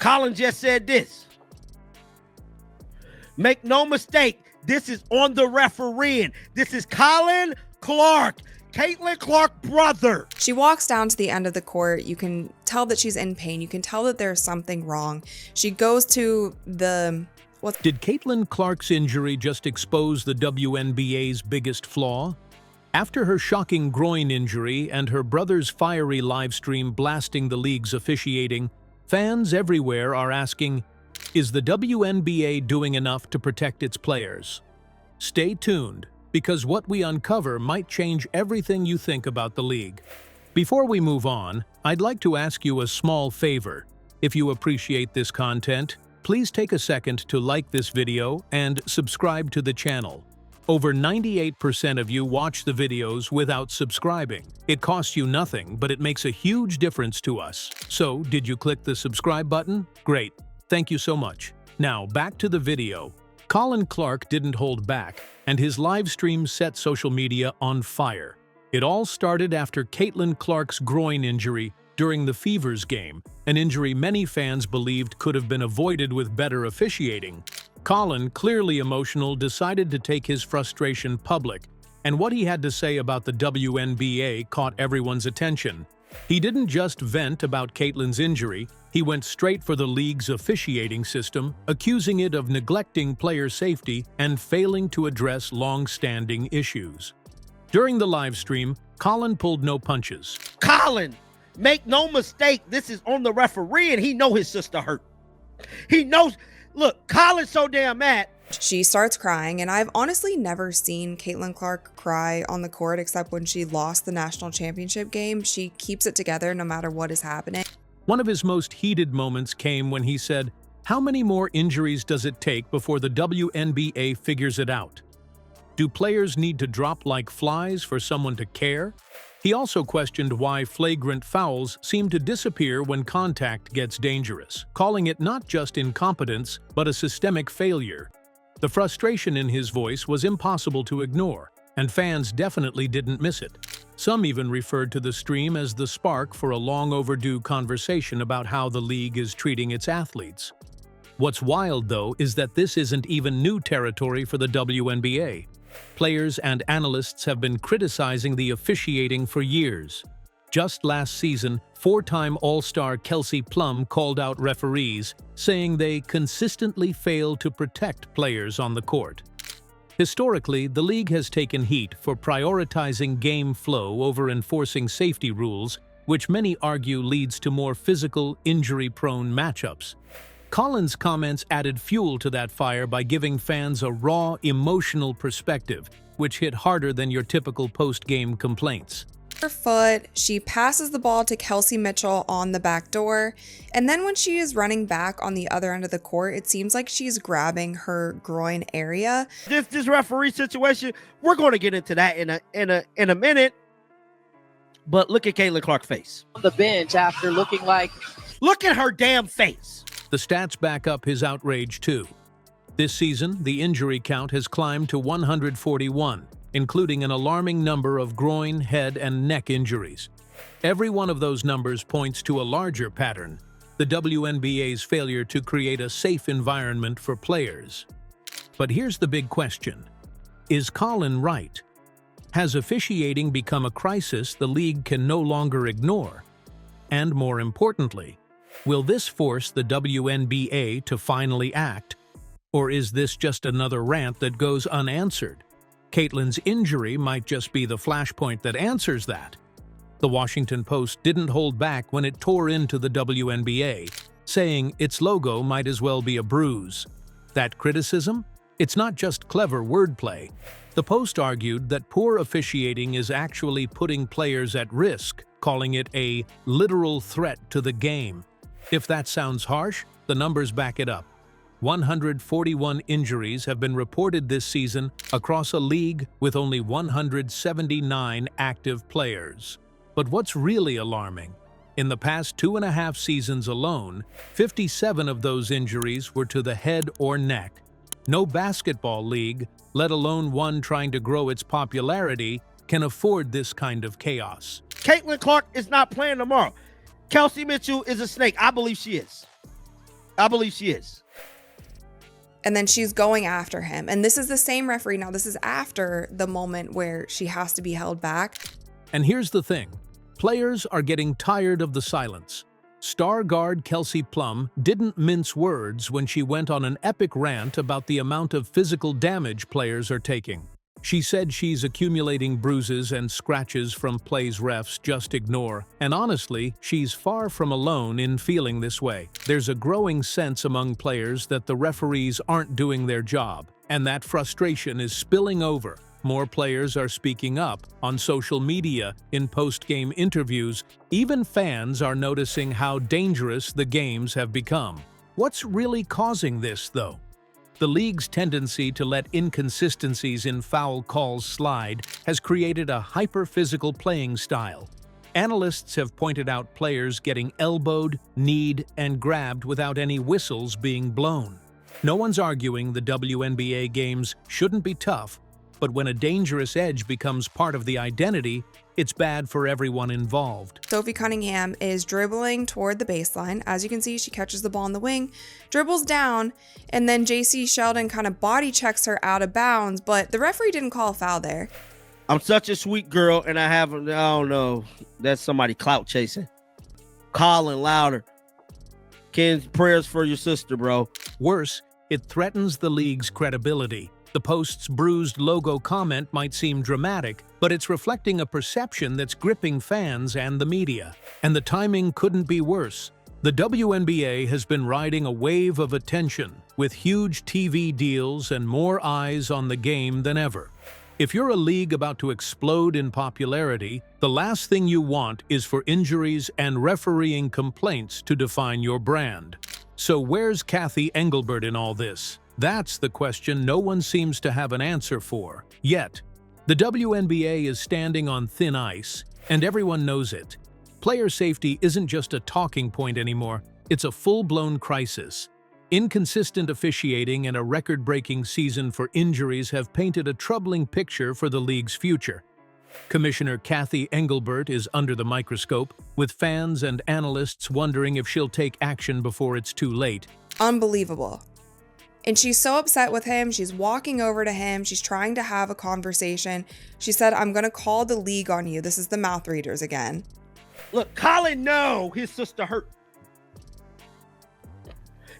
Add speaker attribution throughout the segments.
Speaker 1: Colin just said this. Make no mistake, this is on the refereeing. This is Colin Clark, Caitlin Clark brother.
Speaker 2: She walks down to the end of the court. You can tell that she's in pain. You can tell that there's something wrong. She goes to the...
Speaker 3: Did Caitlin Clark's injury just expose the WNBA's biggest flaw? After her shocking groin injury and her brother's fiery livestream blasting the league's officiating, fans everywhere are asking, is the WNBA doing enough to protect its players? Stay tuned, because what we uncover might change everything you think about the league. Before we move on, I'd like to ask you a small favor. If you appreciate this content, please take a second to like this video and subscribe to the channel. Over 98% of you watch the videos without subscribing. It costs you nothing, but it makes a huge difference to us. So, did you click the subscribe button? Great. Thank you so much. Now, back to the video. Colin Clark didn't hold back, and his live stream set social media on fire. It all started after Caitlin Clark's groin injury during the Fevers game, an injury many fans believed could have been avoided with better officiating. Colin, clearly emotional, decided to take his frustration public, and what he had to say about the WNBA caught everyone's attention. He didn't just vent about Caitlin's injury, he went straight for the league's officiating system, accusing it of neglecting player safety and failing to address long-standing issues. During the live stream, Colin pulled no punches.
Speaker 1: Colin, make no mistake, this is on the referee, and he know his sister hurt. He knows. Look, Colin's so damn mad.
Speaker 2: She starts crying, and I've honestly never seen Caitlin Clark cry on the court except when she lost the national championship game. She keeps it together no matter what is happening.
Speaker 3: One of his most heated moments came when he said, "How many more injuries does it take before the WNBA figures it out? Do players need to drop like flies for someone to care?" He also questioned why flagrant fouls seem to disappear when contact gets dangerous, calling it not just incompetence, but a systemic failure. The frustration in his voice was impossible to ignore, and fans definitely didn't miss it. Some even referred to the stream as the spark for a long-overdue conversation about how the league is treating its athletes. What's wild, though, is that this isn't even new territory for the WNBA. Players and analysts have been criticizing the officiating for years. Just last season, four-time All-Star Kelsey Plum called out referees, saying they consistently fail to protect players on the court. Historically, the league has taken heat for prioritizing game flow over enforcing safety rules, which many argue leads to more physical, injury-prone matchups. Colin's comments added fuel to that fire by giving fans a raw, emotional perspective, which hit harder than your typical post-game complaints.
Speaker 2: Her foot, she passes the ball to Kelsey Mitchell on the back door, and then when she is running back on the other end of the court, it seems like she's grabbing her groin area.
Speaker 1: This referee situation, we're going to get into that in a minute. But look at Caitlin Clark's face.
Speaker 4: On the bench after looking like...
Speaker 1: Look at her damn face.
Speaker 3: The stats back up his outrage, too. This season, the injury count has climbed to 141, including an alarming number of groin, head, and neck injuries. Every one of those numbers points to a larger pattern, the WNBA's failure to create a safe environment for players. But here's the big question. Is Colin right? Has officiating become a crisis the league can no longer ignore? And more importantly, will this force the WNBA to finally act? Or is this just another rant that goes unanswered? Caitlin's injury might just be the flashpoint that answers that. The Washington Post didn't hold back when it tore into the WNBA, saying its logo might as well be a bruise. That criticism? It's not just clever wordplay. The Post argued that poor officiating is actually putting players at risk, calling it a literal threat to the game. If that sounds harsh, the numbers back it up. 141 injuries have been reported this season across a league with only 179 active players. But what's really alarming? In the past 2.5 seasons alone, 57 of those injuries were to the head or neck. No basketball league, let alone one trying to grow its popularity, can afford this kind of chaos.
Speaker 1: Caitlin Clark is not playing tomorrow. Kelsey Mitchell is a snake. I believe she is. I believe she is.
Speaker 2: And then she's going after him. And this is the same referee. Now, this is after the moment where she has to be held back.
Speaker 3: And here's the thing. Players are getting tired of the silence. Star guard Kelsey Plum didn't mince words when she went on an epic rant about the amount of physical damage players are taking. She said she's accumulating bruises and scratches from plays refs just ignore, and honestly, she's far from alone in feeling this way. There's a growing sense among players that the referees aren't doing their job, and that frustration is spilling over. More players are speaking up on social media, in post-game interviews. Even fans are noticing how dangerous the games have become. What's really causing this, though? The league's tendency to let inconsistencies in foul calls slide has created a hyper-physical playing style. Analysts have pointed out players getting elbowed, kneed, and grabbed without any whistles being blown. No one's arguing the WNBA games shouldn't be tough, but when a dangerous edge becomes part of the identity, it's bad for everyone involved.
Speaker 2: Sophie Cunningham is dribbling toward the baseline. As you can see, she catches the ball in the wing, dribbles down, and then JC Sheldon kind of body checks her out of bounds, but the referee didn't call a foul there.
Speaker 1: I'm such a sweet girl, and I don't know. That's somebody clout chasing. Calling louder. Ken's prayers for your sister, bro.
Speaker 3: Worse, it threatens the league's credibility. The post's bruised logo comment might seem dramatic, but it's reflecting a perception that's gripping fans and the media. And the timing couldn't be worse. The WNBA has been riding a wave of attention, with huge TV deals and more eyes on the game than ever. If you're a league about to explode in popularity, the last thing you want is for injuries and refereeing complaints to define your brand. So where's Cathy Engelbert in all this? That's the question no one seems to have an answer for, yet. The WNBA is standing on thin ice, and everyone knows it. Player safety isn't just a talking point anymore, it's a full-blown crisis. Inconsistent officiating and a record-breaking season for injuries have painted a troubling picture for the league's future. Commissioner Cathy Engelbert is under the microscope, with fans and analysts wondering if she'll take action before it's too late.
Speaker 2: Unbelievable. And she's so upset with him. She's walking over to him. She's trying to have a conversation. She said, I'm going to call the league on you. This is the mouth readers again.
Speaker 1: Look, Colin know his sister hurt.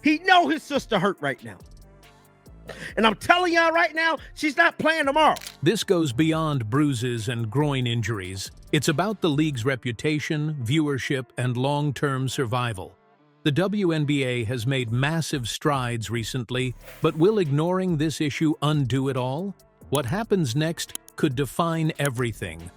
Speaker 1: He know his sister hurt right now. And I'm telling y'all right now, she's not playing tomorrow.
Speaker 3: This goes beyond bruises and groin injuries. It's about the league's reputation, viewership, and long-term survival. The WNBA has made massive strides recently, but will ignoring this issue undo it all? What happens next could define everything.